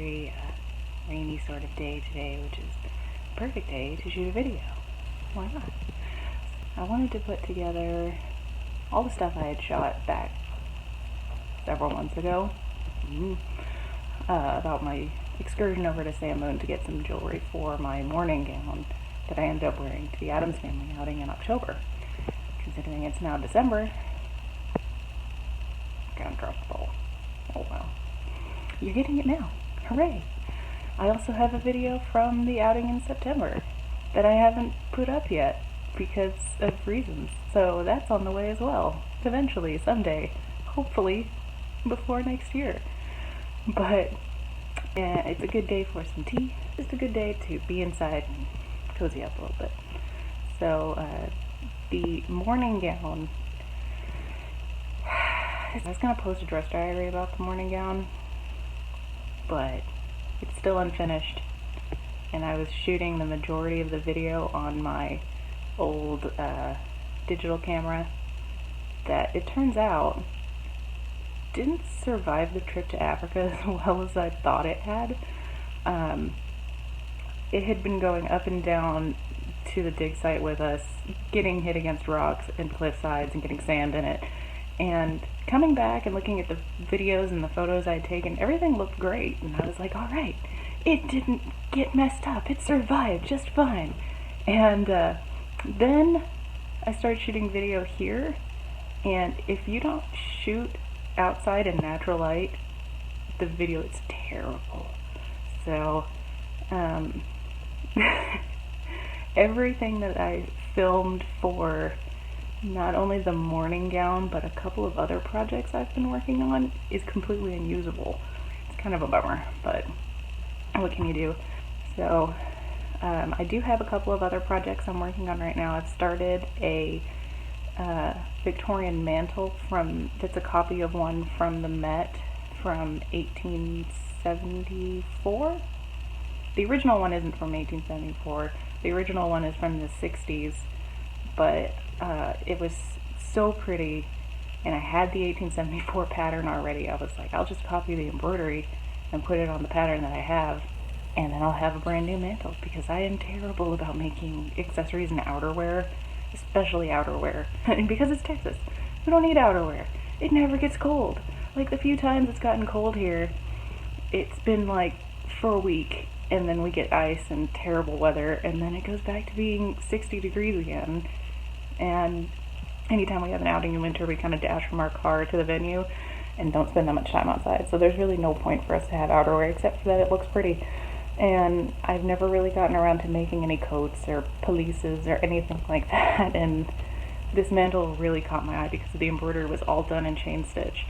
very rainy sort of day today, which is the perfect day to shoot a video. Why not? I wanted to put together all the stuff I had shot back several months ago about my excursion over to San Moon to get some jewelry for my mourning gown that I ended up wearing to the Addams Family outing in October. Considering it's now December, gotta drop the ball. Oh well. You're getting it now. Hooray! I also have a video from the outing in September that I haven't put up yet because of reasons. So that's on the way as well. Eventually, someday. Hopefully, before next year. But yeah, it's a good day for some tea. Just a good day to be inside and cozy up a little bit. So, the mourning gown, I was going to post a dress diary about the mourning gown, but it's still unfinished, and I was shooting the majority of the video on my old digital camera that, it turns out, didn't survive the trip to Africa as well as I thought it had. It had been going up and down to the dig site with us, getting hit against rocks and cliff sides and getting sand in it. And coming back and looking at the videos and the photos I had taken, everything looked great. And I was like, alright, it didn't get messed up. It survived just fine. And then I started shooting video here. And if you don't shoot outside in natural light, the video is terrible. So, everything that I filmed for not only the mourning gown, but a couple of other projects I've been working on is completely unusable. It's kind of a bummer, but what can you do? So, I do have a couple of other projects I'm working on right now. I've started a Victorian mantle that's a copy of one from the Met from 1874. The original one isn't from 1874. The original one is from the 60s, but it was so pretty, and I had the 1874 pattern already. I was like, I'll just copy the embroidery and put it on the pattern that I have, and then I'll have a brand new mantle, because I am terrible about making accessories and outerwear, especially outerwear. And because it's Texas, we don't need outerwear. It never gets cold. Like, the few times it's gotten cold here, it's been like for a week, and then we get ice and terrible weather, and then it goes back to being 60 degrees again. And anytime we have an outing in winter, we kind of dash from our car to the venue and don't spend that much time outside. So there's really no point for us to have outerwear, except for that it looks pretty. And I've never really gotten around to making any coats or pelisses or anything like that. And this mantle really caught my eye because the embroidery was all done in chain stitch.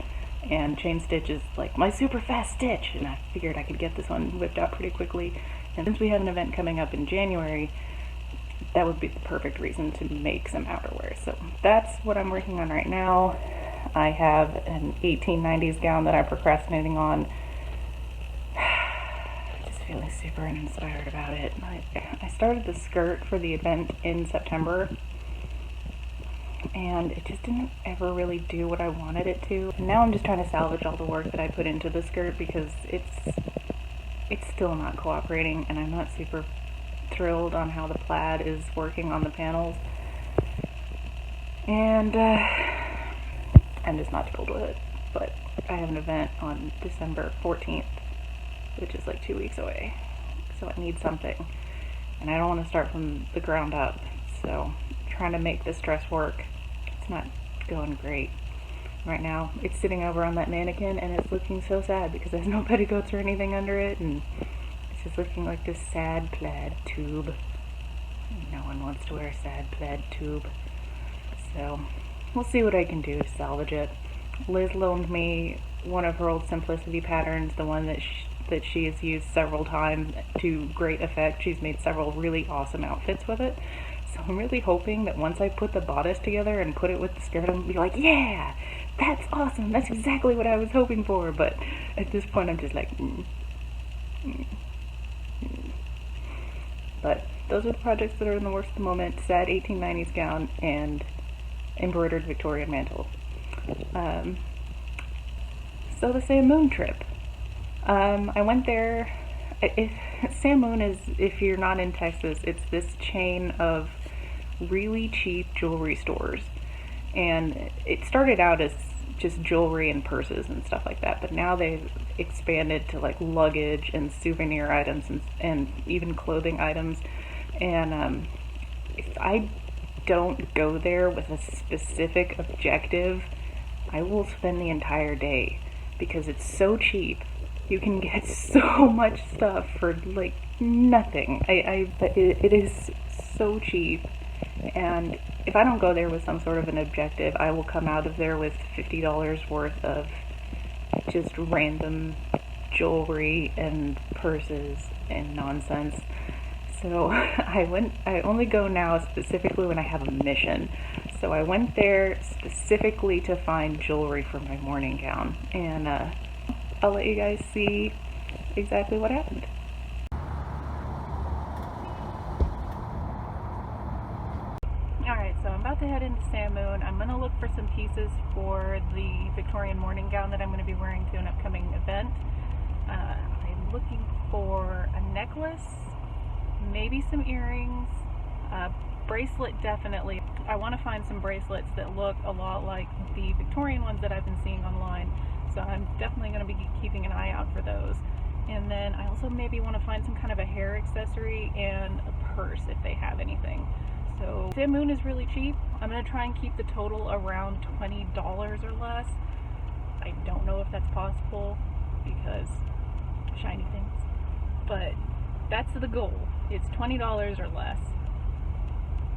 And chain stitch is like my super fast stitch, and I figured I could get this one whipped out pretty quickly. And since we have an event coming up in January, that would be the perfect reason to make some outerwear. So that's what I'm working on right now. I have an 1890s gown that I'm procrastinating on. Just feeling super uninspired about it. I started the skirt for the event in September, and it just didn't ever really do what I wanted it to. And now I'm just trying to salvage all the work that I put into the skirt, because it's still not cooperating, and I'm not super thrilled on how the plaid is working on the panels. And I'm just not thrilled with it. But I have an event on December 14th, which is like 2 weeks away. So I need something. And I don't want to start from the ground up. So trying to make this dress work, it's not going great right now. It's sitting over on that mannequin, and it's looking so sad because there's no petticoats or anything under it, and it's just looking like this sad plaid tube. No one wants to wear a sad plaid tube. So we'll see what I can do to salvage it. Liz loaned me one of her old Simplicity patterns, the one that she has used several times to great effect. She's made several really awesome outfits with it. So I'm really hoping that once I put the bodice together and put it with the skirt, I'm going to be like, yeah, that's awesome. That's exactly what I was hoping for. But at this point, I'm just like, But those are the projects that are in the works at the moment. Sad 1890s gown and embroidered Victorian mantle. So the San Moon trip. I went there. Sam Moon is, if you're not in Texas, it's this chain of really cheap jewelry stores. And it started out as just jewelry and purses and stuff like that, but now they've expanded to like luggage and souvenir items and even clothing items. And if I don't go there with a specific objective, I will spend the entire day because it's so cheap. You can get so much stuff for like nothing. It is so cheap, and if I don't go there with some sort of an objective, I will come out of there with $50 worth of just random jewelry and purses and nonsense. So I only go now specifically when I have a mission. So I went there specifically to find jewelry for my morning gown, and I'll let you guys see exactly what happened. Alright, so I'm about to head into Sam Moon. I'm going to look for some pieces for the Victorian morning gown that I'm going to be wearing to an upcoming event. I'm looking for a necklace, maybe some earrings, a bracelet definitely. I want to find some bracelets that look a lot like the Victorian ones that I've been seeing online, so I'm definitely going to be keeping an eye out for those. And then I also maybe want to find some kind of a hair accessory and a purse if they have anything. So Sam Moon is really cheap. I'm going to try and keep the total around $20 or less. I don't know if that's possible because shiny things, but that's the goal. It's $20 or less.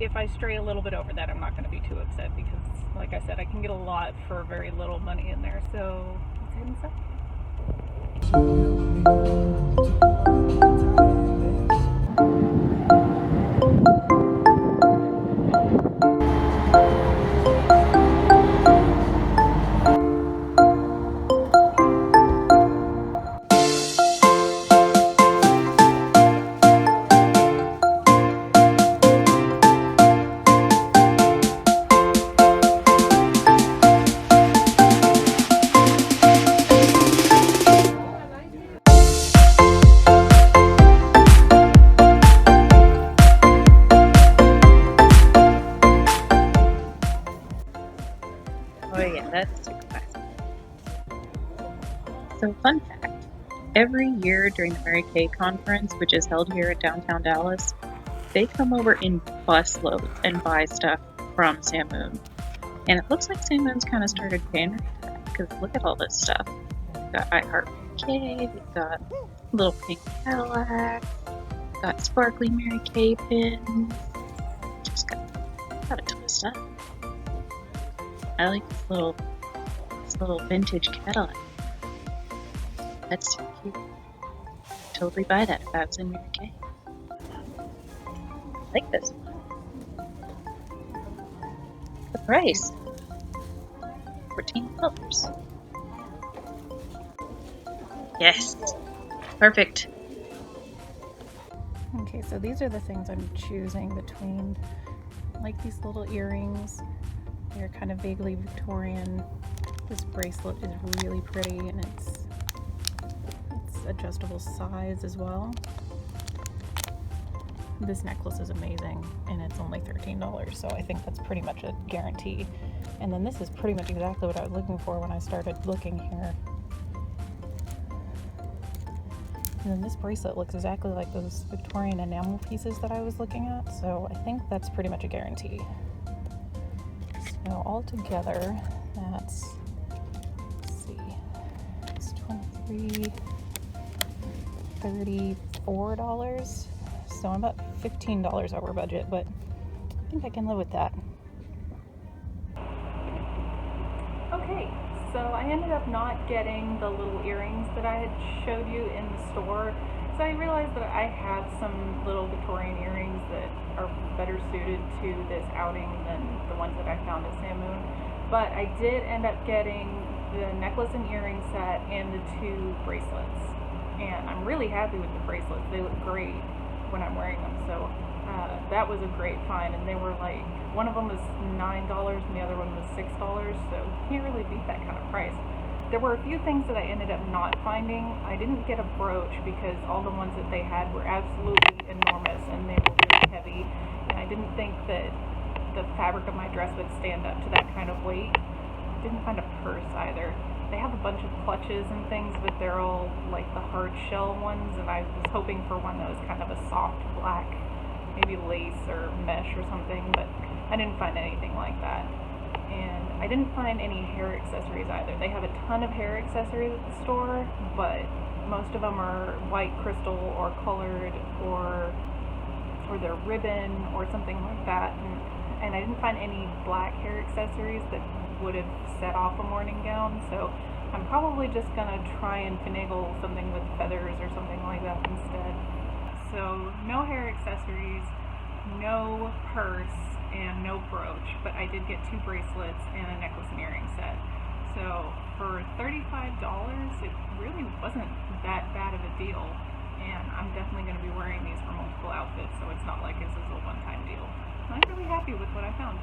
If I stray a little bit over that, I'm not going to be too upset because, like I said, I can get a lot for very little money in there. So let's head inside. Oh yeah, that's super classic. So fun fact, every year during the Mary Kay conference, which is held here at downtown Dallas, they come over in busloads and buy stuff from Sam Moon. And it looks like Sam Moon's kind of started pandering to that, because look at all this stuff. We've got I Heart Mary Kay, we've got little pink Cadillacs, got sparkly Mary Kay pins, just got a ton of stuff. I like this little vintage Cadillac. That's so cute. I'd totally buy that if I was in Mary Kay. I like this one. The price, $14. Yes, perfect. Okay, so these are the things I'm choosing between. I like these little earrings. They're kind of vaguely Victorian. This bracelet is really pretty, and it's adjustable size as well. This necklace is amazing, and it's only $13, so I think that's pretty much a guarantee. And then this is pretty much exactly what I was looking for when I started looking here. And then this bracelet looks exactly like those Victorian enamel pieces that I was looking at, so I think that's pretty much a guarantee. So all together, that's, let's see, it's $23, $34. So I'm about $15 over budget, but I think I can live with that. Okay, so I ended up not getting the little earrings that I had showed you in the store. So I realized that I have some little Victorian earrings that are better suited to this outing than the ones that I found at Sam Moon. But I did end up getting the necklace and earring set and the 2 bracelets. And I'm really happy with the bracelets. They look great when I'm wearing them. So that was a great find. And they were like, one of them was $9 and the other one was $6. So you can't really beat that kind of price. there were a few things that I ended up not finding. I didn't get a brooch because all the ones that they had were absolutely enormous and they were really heavy, and I didn't think that the fabric of my dress would stand up to that kind of weight. Didn't find a purse either. They have a bunch of clutches and things, but they're all like the hard shell ones, and I was hoping for one that was kind of a soft black, maybe lace or mesh or something, but I didn't find anything like that. And I didn't find any hair accessories either. They have a ton of hair accessories at the store, but most of them are white crystal or colored, or they're ribbon or something like that. And I didn't find any black hair accessories that would have set off a morning gown, so I'm probably just gonna try and finagle something with feathers or something like that instead. So no hair accessories, no purse, and no brooch, but I did get 2 bracelets and a necklace and earring set. So for $35, it really wasn't that bad of a deal, and I'm definitely going to be wearing these for multiple outfits, so it's not like this is a one-time deal. I'm really happy with what I found.